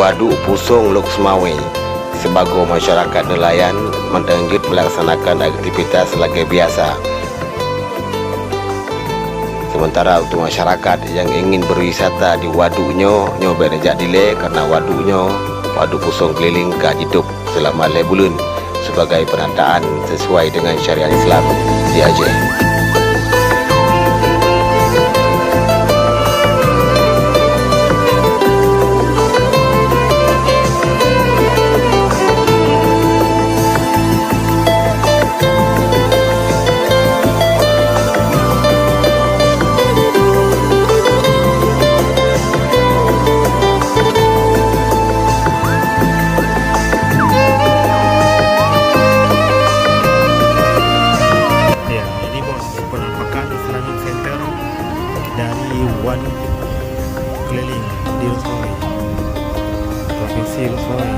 Waduk Pusong Lok Semawe sebagai masyarakat nelayan mendengut melaksanakan aktivitas sebagai biasa. Sementara untuk masyarakat yang ingin berwisata di waduknya nyoba nejak dile karena waduknya Waduk Pusong keliling gak hidup selama 5 bulan sebagai penataan sesuai dengan syariat Islam di Aceh. Dari waduk keliling di Lok Semawe, Provinsi Lok Semawe.